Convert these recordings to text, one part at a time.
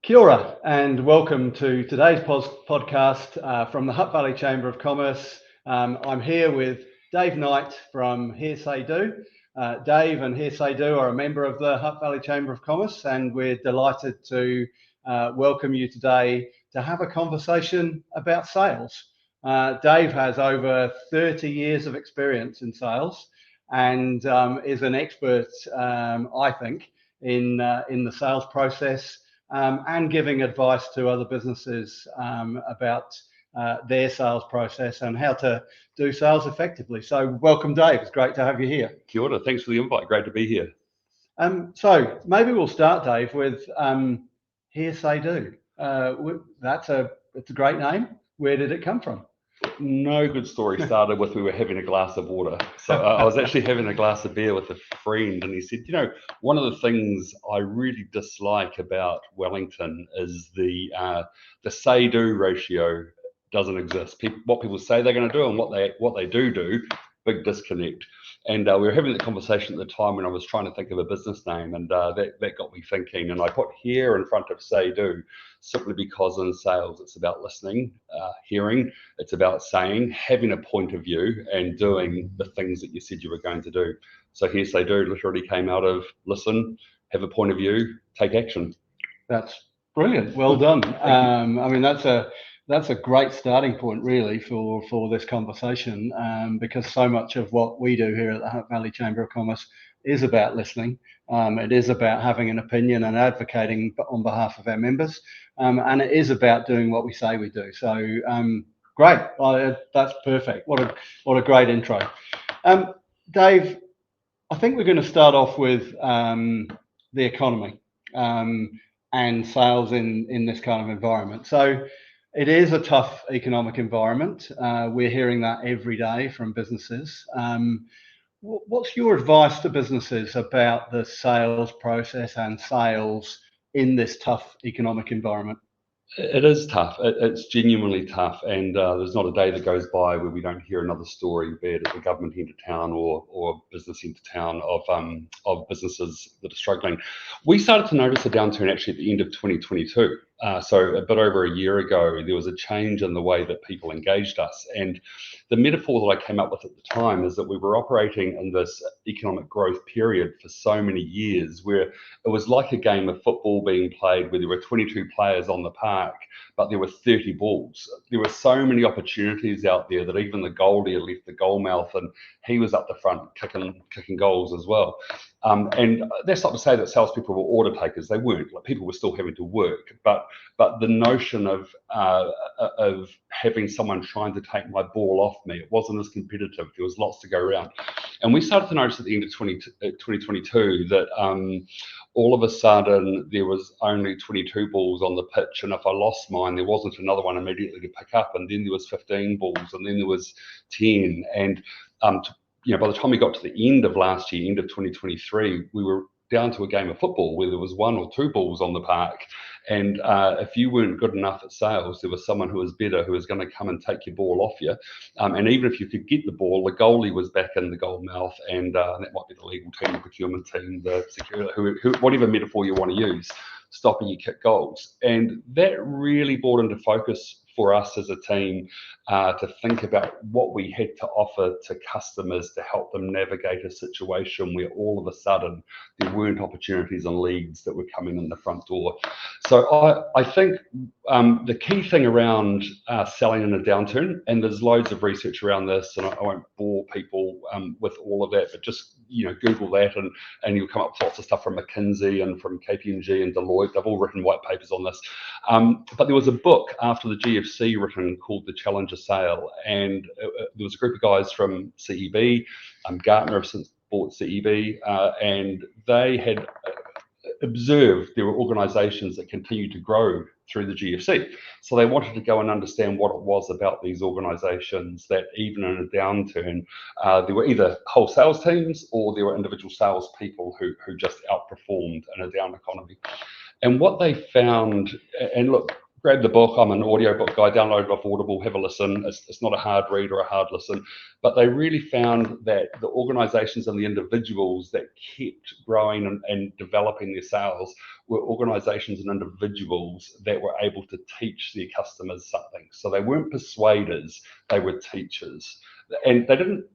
Kia ora, and welcome to today's podcast from the Hutt Valley Chamber of Commerce. I'm here with Dave Knight from Hearsay Do. Dave and Hearsay Do are a member of the Hutt Valley Chamber of Commerce, and we're delighted to welcome you today to have a conversation about sales. Dave has over 30 years of experience in sales and is an expert, I think, in the sales process. And giving advice to other businesses about their sales process and how to do sales effectively. So welcome, Dave. It's great to have you here. Kia ora. Thanks for the invite. Great to be here. So maybe we'll start, Dave, with Hearsay Do. It's a great name. Where did it come from? No good story started with we were having a glass of water. So I was actually having a glass of beer with a friend, and he said, one of the things I really dislike about Wellington is the say-do ratio doesn't exist. What people say they're going to do and what they do, big disconnect. And we were having that conversation at the time when I was trying to think of a business name, and that got me thinking. And I put hear in front of say do simply because in sales it's about listening, hearing, it's about saying, having a point of view, and doing the things that you said you were going to do. So Hearsay Do literally came out of listen, have a point of view, take action. That's brilliant. Well done. I mean, that's a great starting point, really, for this conversation, because so much of what we do here at the Hutt Valley Chamber of Commerce is about listening. It is about having an opinion and advocating on behalf of our members, and it is about doing what we say we do. So great, that's perfect. What a great intro, Dave. I think we're going to start off with the economy and sales in this kind of environment. So it is a tough economic environment. We're hearing that every day from businesses. What's your advice to businesses about the sales process and sales in this tough economic environment? It is tough. It's genuinely tough, and there's not a day that goes by where we don't hear another story, be it at the government end of town or business end of town of businesses that are struggling. We started to notice a downturn actually at the end of 2022. So a bit over a year ago, there was a change in the way that people engaged us. And the metaphor that I came up with at the time is that we were operating in this economic growth period for so many years where it was like a game of football being played where there were 22 players on the park, but there were 30 balls. There were so many opportunities out there that even the goalie had left the goal mouth and he was up the front kicking goals as well. And that's not to say that salespeople were order takers. They weren't. Like, people were still having to work, but the notion of having someone trying to take my ball off me, it wasn't as competitive. There was lots to go around, and we started to notice at the end of 2022 that all of a sudden there was only 22 balls on the pitch, and if I lost mine, there wasn't another one immediately to pick up, and then there was 15 balls, and then there was 10, and by the time we got to the end of last year, end of 2023, we were down to a game of football where there was 1 or 2 balls on the park. And if you weren't good enough at sales, there was someone who was better who was going to come and take your ball off you. And even if you could get the ball, the goalie was back in the goal mouth, and that might be the legal team, the procurement team, the security, whatever metaphor you want to use, stopping you kick goals. And that really brought into focus for us as a team to think about what we had to offer to customers to help them navigate a situation where all of a sudden there weren't opportunities and leads that were coming in the front door. So I think the key thing around selling in a downturn, and there's loads of research around this, and I won't bore people with all of that, but just Google that and you'll come up with lots of stuff from McKinsey and from KPMG and Deloitte. They've all written white papers on this. But there was a book after the GFC written called The Challenger Sale, and there was a group of guys from CEB, Gartner have since bought CEB, and they had observed there were organisations that continued to grow through the GFC. So they wanted to go and understand what it was about these organisations that even in a downturn, there were either whole sales teams or there were individual sales people who just outperformed in a down economy. And what they found, and look, grab the book. I'm an audiobook guy, download it off Audible, have a listen. It's not a hard read or a hard listen, but they really found that the organizations and the individuals that kept growing and developing their sales were organizations and individuals that were able to teach their customers something. So they weren't persuaders, they were teachers. And they didn't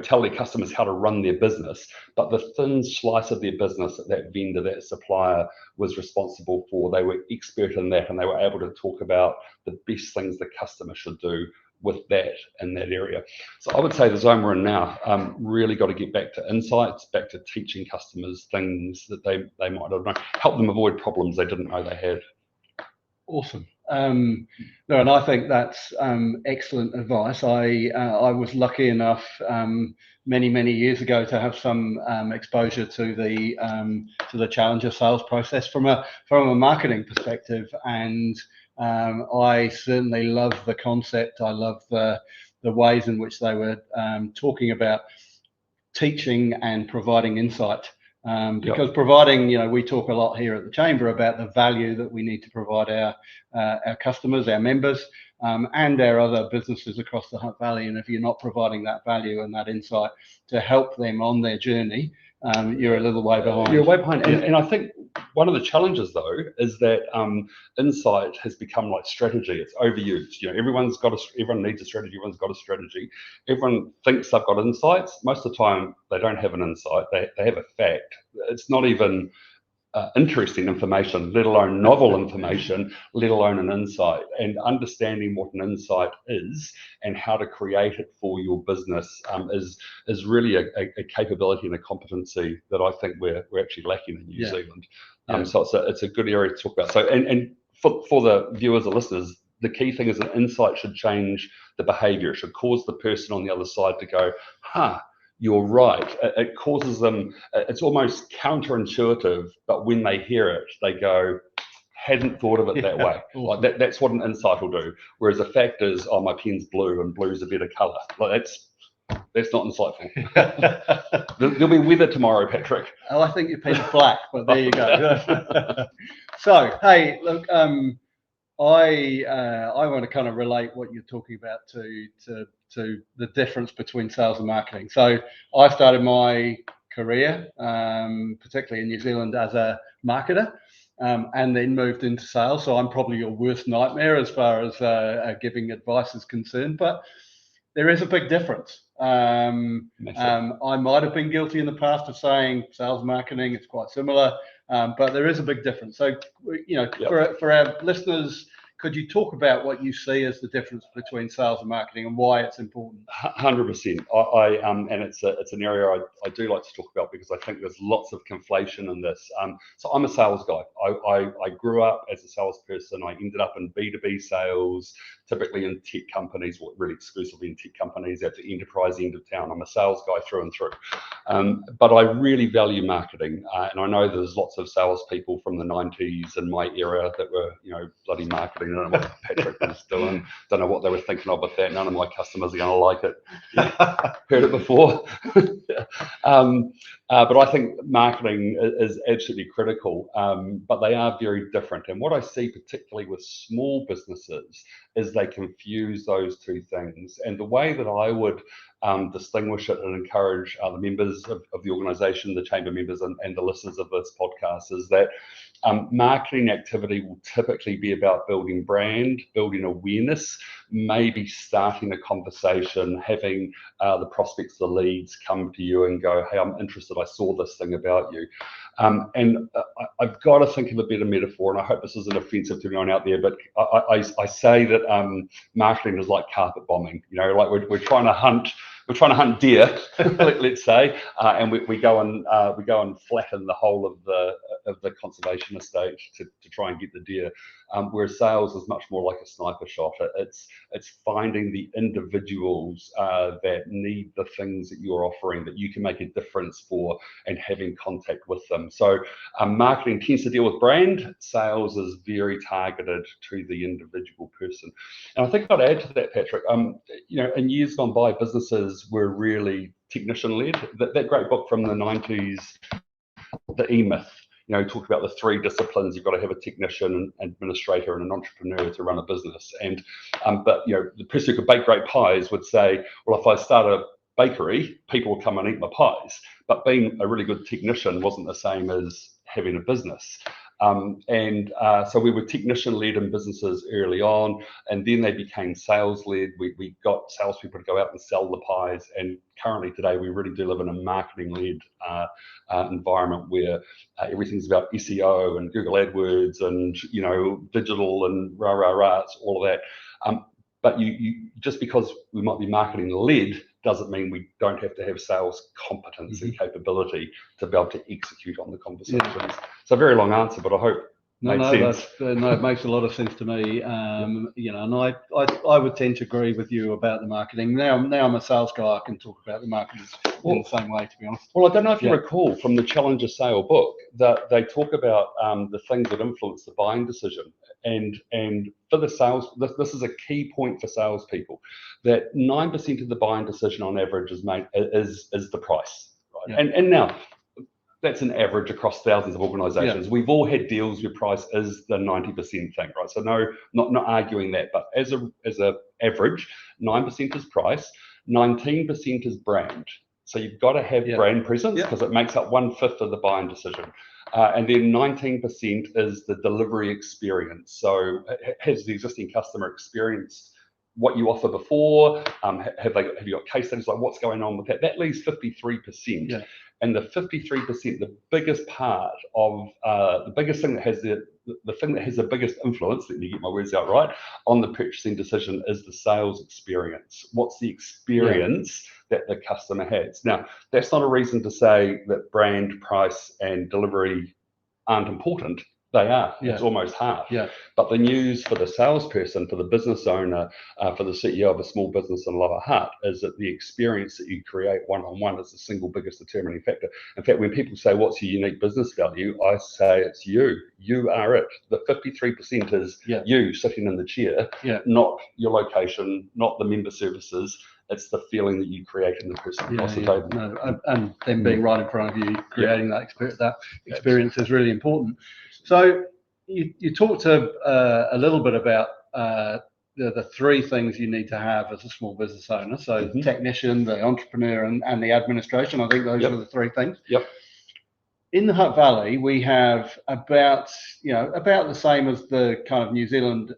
tell their customers how to run their business, but the thin slice of their business that vendor, that supplier was responsible for, they were expert in that, and they were able to talk about the best things the customer should do with that in that area. So I would say the zone we're in now, really got to get back to insights, back to teaching customers things that they might not know, help them avoid problems they didn't know they had. Awesome. No, and I think that's excellent advice. I was lucky enough many years ago to have some exposure to the Challenger sales process from a marketing perspective, and I certainly love the concept. I love the ways in which they were talking about teaching and providing insight. Because providing, we talk a lot here at the Chamber about the value that we need to provide our customers, our members, and our other businesses across the Hutt Valley. And if you're not providing that value and that insight to help them on their journey, you're a little way behind. You're way behind. And I think one of the challenges, though, is that insight has become like strategy. It's overused. Everyone needs a strategy. Everyone's got a strategy. Everyone thinks they've got insights. Most of the time, they don't have an insight. They have a fact. It's not even interesting information, let alone novel information, let alone an insight. And understanding what an insight is and how to create it for your business is really a capability and a competency that I think we're actually lacking in New Zealand. So it's a good area to talk about. So and for the viewers or listeners, the key thing is an insight should change the behavior. It should cause the person on the other side to go, you're right. It causes them, it's almost counterintuitive, but when they hear it, they go, hadn't thought of it that way. Like that's what an insight will do. Whereas a fact is, my pen's blue and blue's a better colour. Like that's not insightful. There'll be weather tomorrow, Patrick. Oh, I think your pen's black, but there you go. So, hey, look, I want to kind of relate what you're talking about to the difference between sales and marketing. So I started my career, particularly in New Zealand, as a marketer, and then moved into sales. So I'm probably your worst nightmare as far as giving advice is concerned, but there is a big difference. I might have been guilty in the past of saying sales and marketing, it's quite similar, but there is a big difference. So, for our listeners, could you talk about what you see as the difference between sales and marketing and why it's important? 100%. And it's an area I do like to talk about because I think there's lots of conflation in this. So I'm a sales guy. I grew up as a salesperson. I ended up in B2B sales, typically in tech companies, or really exclusively in tech companies at the enterprise end of town. I'm a sales guy through and through. But I really value marketing. And I know there's lots of salespeople from the 90s in my era that were, bloody marketing. I don't know what Patrick was doing. Don't know what they were thinking of with that. None of my customers are going to like it. Heard it before. But I think marketing is absolutely critical. But they are very different. And what I see particularly with small businesses is they confuse those two things. And the way that I would distinguish it and encourage the members of the organisation, the chamber members and the listeners of this podcast is that marketing activity will typically be about building brand, building awareness, maybe starting a conversation, having the prospects, the leads come to you and go, hey, I'm interested, I saw this thing about you. And I've got to think of a better metaphor, and I hope this isn't offensive to anyone out there, but I say that marketing is like carpet bombing. Like we're trying to hunt deer, let's say, and we go and flatten the whole of the conservation estate to try and get the deer. Whereas sales is much more like a sniper shot. It's finding the individuals that need the things that you're offering that you can make a difference for and having contact with them. So marketing tends to deal with brand. Sales is very targeted to the individual person. And I think I'd add to that, Patrick, in years gone by, businesses were really technician-led. That great book from the 90s, The E-Myth, talk about the 3 disciplines. You've got to have a technician, an administrator, and an entrepreneur to run a business. And but the person who could bake great pies would say, well, if I start a bakery, people will come and eat my pies. But being a really good technician wasn't the same as having a business. So we were technician-led in businesses early on, and then they became sales-led. We got salespeople to go out and sell the pies, and currently today we really do live in a marketing-led environment where everything's about SEO and Google AdWords and digital and it's all of that. But you just because we might be marketing-led doesn't mean we don't have to have sales competence and capability to be able to execute on the conversations. Yeah. So a very long answer, but I hope made sense. It makes a lot of sense to me. And I would tend to agree with you about the marketing. Now I'm a sales guy. I can talk about the marketing in the same way, to be honest. Well, I don't know if you recall from the Challenger Sale book that they talk about the things that influence the buying decision. And for the sales, this is a key point for salespeople, that 9% of the buying decision on average is the price. Right? Yeah. And now that's an average across thousands of organizations. Yeah. We've all had deals where price is the 90% thing, right? So no, not arguing that, but as a average, 9% is price, 19% is brand. So you've got to have brand presence because it makes up 1/5 of the buying decision. And then 19% is the delivery experience. So has the existing customer experienced what you offer before? Have you got case studies, like what's going on with that? That leaves 53%. Yeah. And the 53%, the biggest part of the biggest thing that has the thing that has the biggest influence, let me get my words out right, on the purchasing decision is the sales experience. What's the experience that the customer has? Now, that's not a reason to say that brand, price, and delivery aren't important. They are. Yeah. It's almost half. Yeah. But the news for the salesperson, for the business owner, for the CEO of a small business in Lower Hutt is that the experience that you create one-on-one is the single biggest determining factor. In fact, when people say, what's your unique business value? I say it's you. You are it. The 53% is you sitting in the chair, not your location, not the member services. It's the feeling that you create in the person across the table. No, and them being right in front of you, creating that experience is really important. So you talked a little bit about the 3 things you need to have as a small business owner. So the technician, the entrepreneur, and the administration. I think those are the 3 things. Yep. In the Hutt Valley, we have about the same as the kind of New Zealand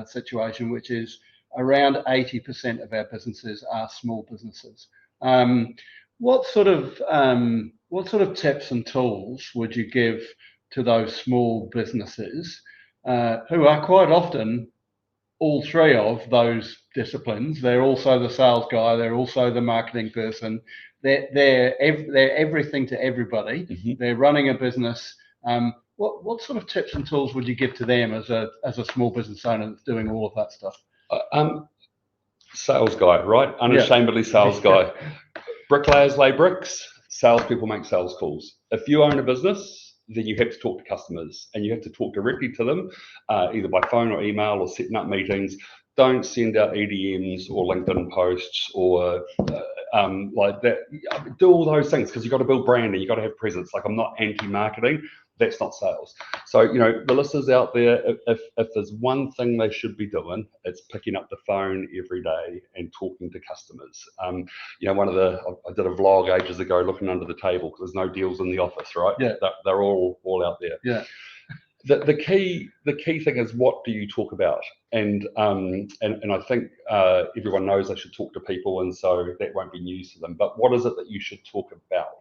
situation, which is around 80% of our businesses are small businesses. What sort of tips and tools would you give to those small businesses who are quite often all 3 of those disciplines? They're also the sales guy. They're also the marketing person. They're everything to everybody. Mm-hmm. They're running a business. What sort of tips and tools would you give to them as a small business owner that's doing all of that stuff? Sales guy, right? Unashamedly sales guy. Bricklayers lay bricks. Salespeople make sales calls. If you own a business, then you have to talk to customers, and you have to talk directly to them, either by phone or email or setting up meetings. Don't send out EDMs or LinkedIn posts or like that. Do all those things because you've got to build brand and you've got to have presence. Like, I'm not anti-marketing. That's not sales. So, the listeners out there, if there's one thing they should be doing, it's picking up the phone every day and talking to customers. I did a vlog ages ago looking under the table because there's no deals in the office, right? Yeah. They're all out there. Yeah. The key thing is, what do you talk about? And I think everyone knows they should talk to people, and so that won't be news to them. But what is it that you should talk about?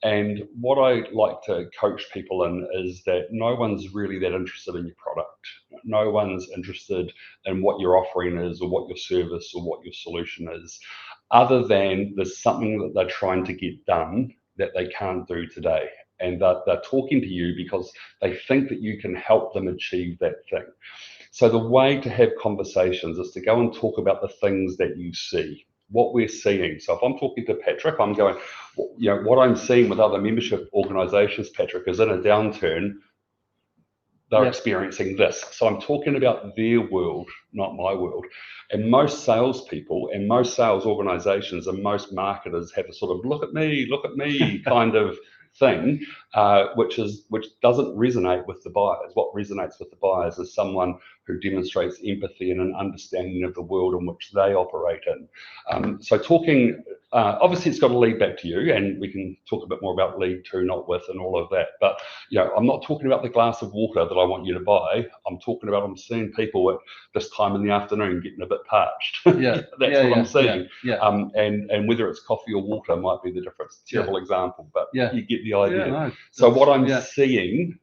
And what I like to coach people in is that no one's really that interested in your product. No one's interested in what your offering is or what your service or what your solution is, other than there's something that they're trying to get done that they can't do today. And they're talking to you because they think that you can help them achieve that thing. So the way to have conversations is to go and talk about the things that you see, what we're seeing. So if I'm talking to Patrick, I'm going, what I'm seeing with other membership organizations, Patrick, is in a downturn, they're experiencing this. So I'm talking about their world, not my world. And most salespeople and most sales organizations and most marketers have a sort of look at me kind of thing, which doesn't resonate with the buyers. What resonates with the buyers is someone who demonstrates empathy and an understanding of the world in which they operate in. So talking, obviously it's got to lead back to you, and we can talk a bit more about lead to, not with, and all of that. But I'm not talking about the glass of water that I want you to buy. I'm talking about, I'm seeing people at this time in the afternoon getting a bit parched. Yeah, that's what I'm seeing. Yeah. And whether it's coffee or water might be the difference. Terrible example, but you get the idea. No, so what I'm seeing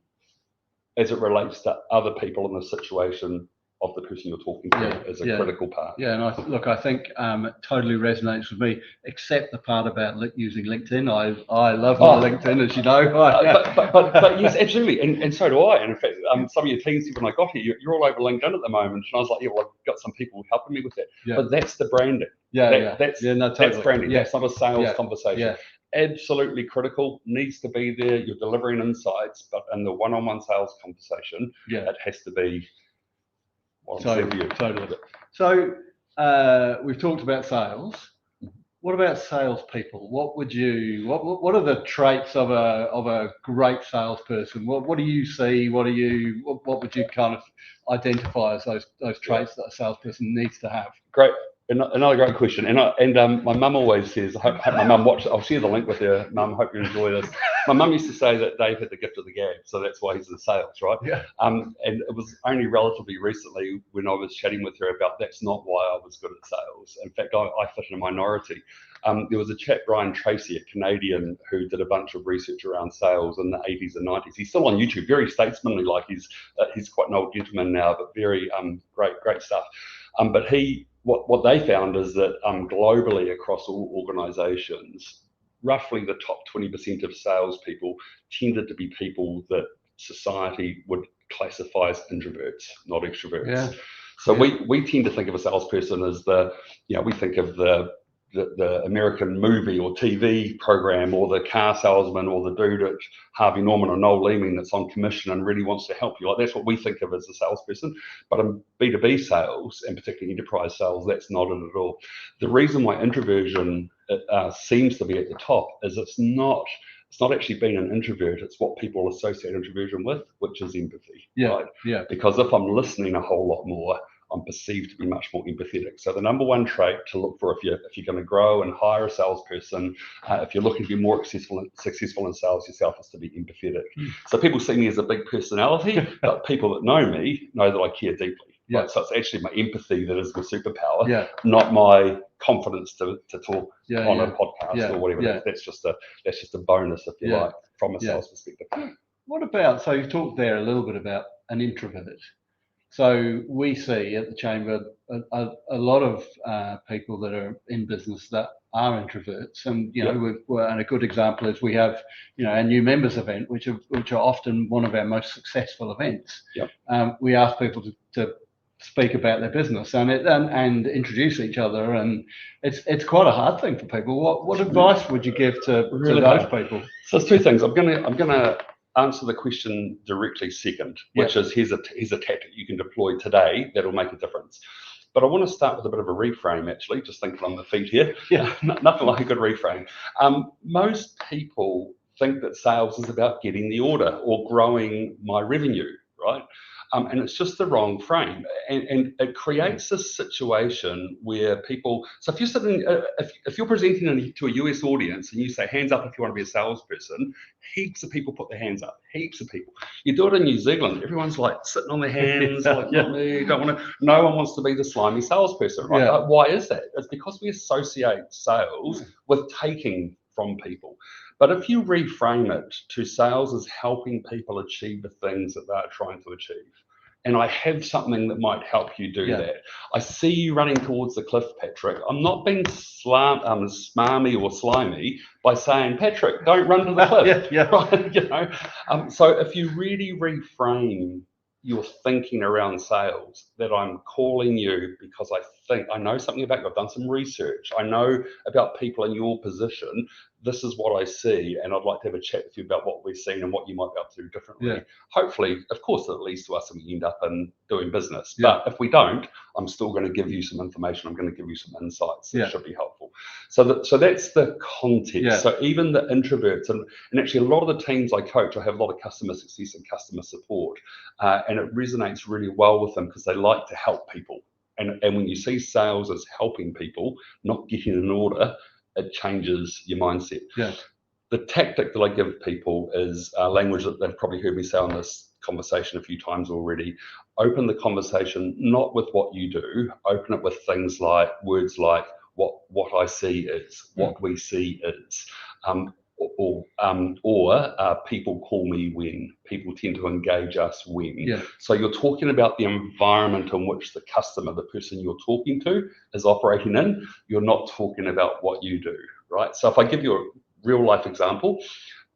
as it relates to other people in the situation of the person you're talking to is a critical part. Yeah, and I think it totally resonates with me, except the part about using LinkedIn. I love my LinkedIn, as you know. But yes, absolutely, and so do I. And in fact, some of your teams when I got here, you're all over LinkedIn at the moment, and I was like, yeah, well, I've got some people helping me with that. But that's the branding. That's branding. That's not a sales conversation. Absolutely critical, needs to be there. You're delivering insights, but in the one-on-one sales conversation, it has to be. Totally. So we've talked about sales. What about salespeople? What are the traits of a great salesperson? What do you see? What would you kind of identify as those traits that a salesperson needs to have? Great. Another great question, and my mum always says, I hope my mum watches. I'll share the link with her, Mum. Hope you enjoy this. My mum used to say that Dave had the gift of the gab, so that's why he's in sales, right? Yeah. And it was only relatively recently when I was chatting with her about that's not why I was good at sales. In fact, I fit in a minority. There was a chap, Brian Tracy, a Canadian, who did a bunch of research around sales in the 80s and 90s. He's still on YouTube, very statesmanly, like he's quite an old gentleman now, but very great stuff. But what they found is that globally across all organisations, roughly the top 20% of salespeople tended to be people that society would classify as introverts, not extroverts. Yeah. So we tend to think of a salesperson as we think of the American movie or TV program, or the car salesman, or the dude at Harvey Norman or Noel Leeming that's on commission and really wants to help you. Like, that's what we think of as a salesperson. But in B2B sales, and particularly enterprise sales, that's not it at all. The reason why introversion seems to be at the top is it's not actually being an introvert. It's what people associate introversion with, which is empathy. Right? Yeah. Because if I'm listening a whole lot more, I'm perceived to be much more empathetic. So the number one trait to look for if you're going to grow and hire a salesperson, if you're looking to be more successful in sales yourself, is to be empathetic. So people see me as a big personality, but people that know me know that I care deeply. Right? So it's actually my empathy that is my superpower, not my confidence to talk on a podcast or whatever. That's just a bonus, if you like, from a sales perspective. What about, so you talked there a little bit about an introvert. So we see at the Chamber a lot of people that are in business that are introverts, and and a good example is we have our new members event, which are often one of our most successful events. We ask people to speak about their business and introduce each other, and it's quite a hard thing for people. What advice would you give to those people? So there's two things. I'm gonna answer the question directly second, which is here's a tactic you can deploy today that'll make a difference. But I want to start with a bit of a reframe, actually, just thinking on the feet here. Nothing like a good reframe. Most people think that sales is about getting the order or growing my revenue, right? And it's just the wrong frame, and it creates this situation where people. So if you're sitting, if you're presenting to a US audience and you say hands up if you want to be a salesperson, heaps of people put their hands up. Heaps of people. You do it in New Zealand, everyone's like sitting on their hands, like not me. Don't want to. No one wants to be the slimy salesperson, right? Why is that? It's because we associate sales with taking from people. But if you reframe it to sales as helping people achieve the things that they're trying to achieve, and I have something that might help you do that. I see you running towards the cliff, Patrick. I'm not being smarmy or slimy by saying, Patrick, don't run to the cliff. Right? So if you really reframe your thinking around sales, that I'm calling you because I think I know something about you, I've done some research, I know about people in your position, this is what I see, and I'd like to have a chat with you about what we've seen and what you might be able to do differently. Hopefully, of course, it leads to us and we end up in doing business. But if we don't, I'm still going to give you some information, I'm going to give you some insights that should be helpful. So that's the context. Yeah. So even the introverts, and actually a lot of the teams I coach, I have a lot of customer success and customer support, and it resonates really well with them because they like to help people. And when you see sales as helping people, not getting an order, it changes your mindset. Yeah. The tactic that I give people is language that they've probably heard me say on this conversation a few times already. Open the conversation not with what you do, open it with things like words like what I see is, what we see is, or people call me when, people tend to engage us when. Yeah. So you're talking about the environment in which the customer, the person you're talking to, is operating in. You're not talking about what you do, right? So if I give you a real life example,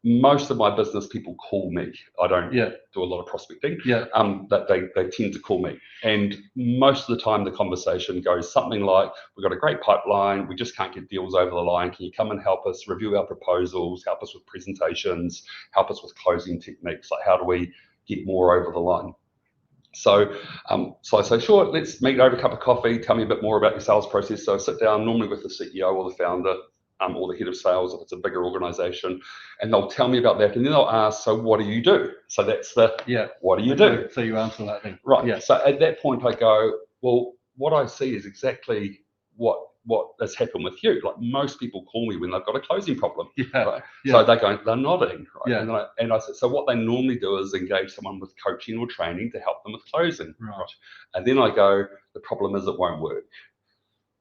most of my business people call me. I don't do a lot of prospecting. That they tend to call me, and most of the time the conversation goes something like, "We've got a great pipeline. We just can't get deals over the line. Can you come and help us review our proposals? Help us with presentations. Help us with closing techniques. Like how do we get more over the line?" So I say, sure, let's meet over a cup of coffee. Tell me a bit more about your sales process. So I sit down normally with the CEO or the founder. Or the head of sales if it's a bigger organization, and they'll tell me about that, and then they'll ask, so what do you do? So that's the what do you do? So you answer that then. Right. Yeah. So at that point I go, well, what I see is exactly what has happened with you. Like most people call me when they've got a closing problem. Right? So they're nodding. Right? And I said, so what they normally do is engage someone with coaching or training to help them with closing. Right. And then I go, the problem is it won't work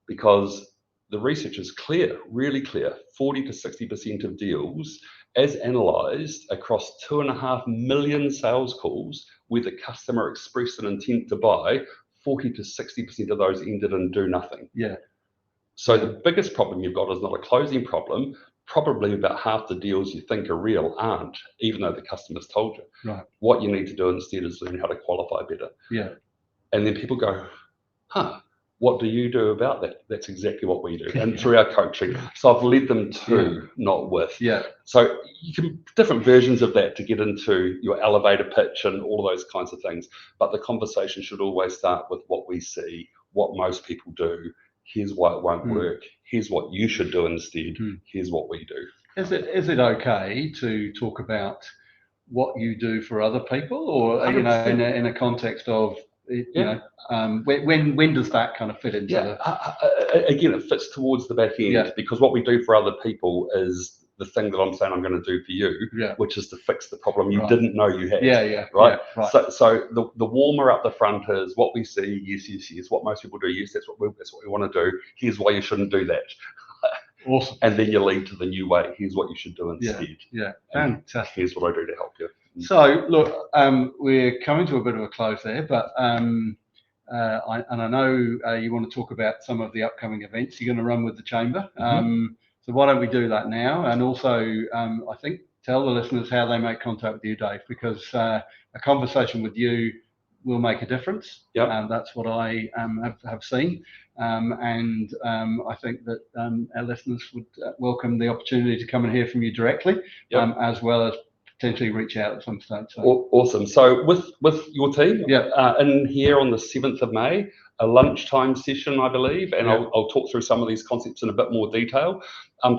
because the research is clear, really clear. 40 to 60% of deals, as analysed across 2.5 million sales calls where the customer expressed an intent to buy, 40 to 60% of those ended in do nothing. Yeah. So the biggest problem you've got is not a closing problem. Probably about half the deals you think are real aren't, even though the customer's told you. Right. What you need to do instead is learn how to qualify better. Yeah. And then people go, what do you do about that? That's exactly what we do. And through our coaching. So I've led them to, not with. Yeah. So you can, different versions of that to get into your elevator pitch and all of those kinds of things. But the conversation should always start with what we see, what most people do. Here's why it won't work. Here's what you should do instead. Here's what we do. Is it okay to talk about what you do for other people, or 100%. In a context of when does that kind of fit into again, it fits towards the back end because what we do for other people is the thing that I'm saying I'm going to do for you, which is to fix the problem you didn't know you had. Right. So the warmer up the front is what we see. Yes. What most people do. Yes, that's what we want to do. Here's why you shouldn't do that. Awesome. And then you lead to the new way. Here's what you should do instead. Yeah. Fantastic. Here's what I do to help you. So look, we're coming to a bit of a close there, but I know you want to talk about some of the upcoming events you're going to run with the chamber. So why don't we do that now? And also, I think tell the listeners how they make contact with you, Dave, because a conversation with you will make a difference. That's what I have seen. And I think that our listeners would welcome the opportunity to come and hear from you directly, as well as potentially reach out at some stage. So. Awesome. So with your team, in here on the 7th of May, a lunchtime session, I believe, and I'll talk through some of these concepts in a bit more detail.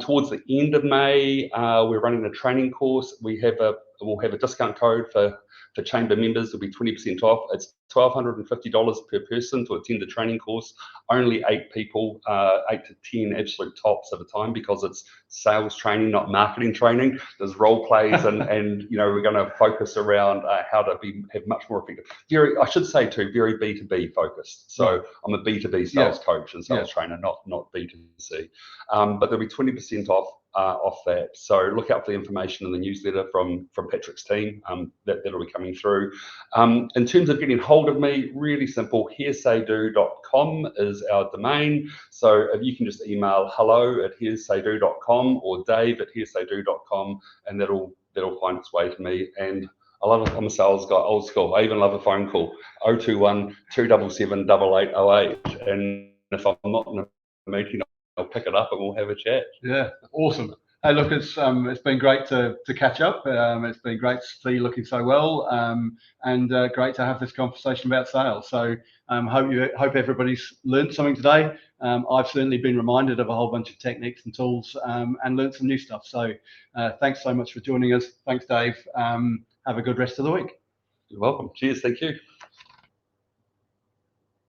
Towards the end of May, we're running a training course. We'll have a discount code for chamber members. It'll be 20% off. It's $1,250 per person to attend the training course. Only 8 people, 8 to 10 absolute tops at a time, because it's sales training, not marketing training. There's role plays, and we're going to focus around how to have much more effective. I should say too, very B2B focused. So I'm a B2B sales coach and sales trainer, not B2C. But there'll be 20% off that. So look out for the information in the newsletter from Patrick's team. That'll be coming through. In terms of getting hold of me, really simple. hearsaydo.com is our domain. So if you can just email hello@hearsaydo.com or dave@hearsaydo.com, and that'll find its way to me. And I love it. I'm a sales guy, old school. I even love a phone call, 021 277 8808. And if I'm not in a meeting, I'll pick it up and we'll have a chat. Yeah, awesome. Hey, look, it's been great to catch up. It's been great to see you looking so well, and great to have this conversation about sales. So hope everybody's learned something today. I've certainly been reminded of a whole bunch of techniques and tools, and learned some new stuff. So thanks so much for joining us. Thanks, Dave. Have a good rest of the week. You're welcome. Cheers. Thank you.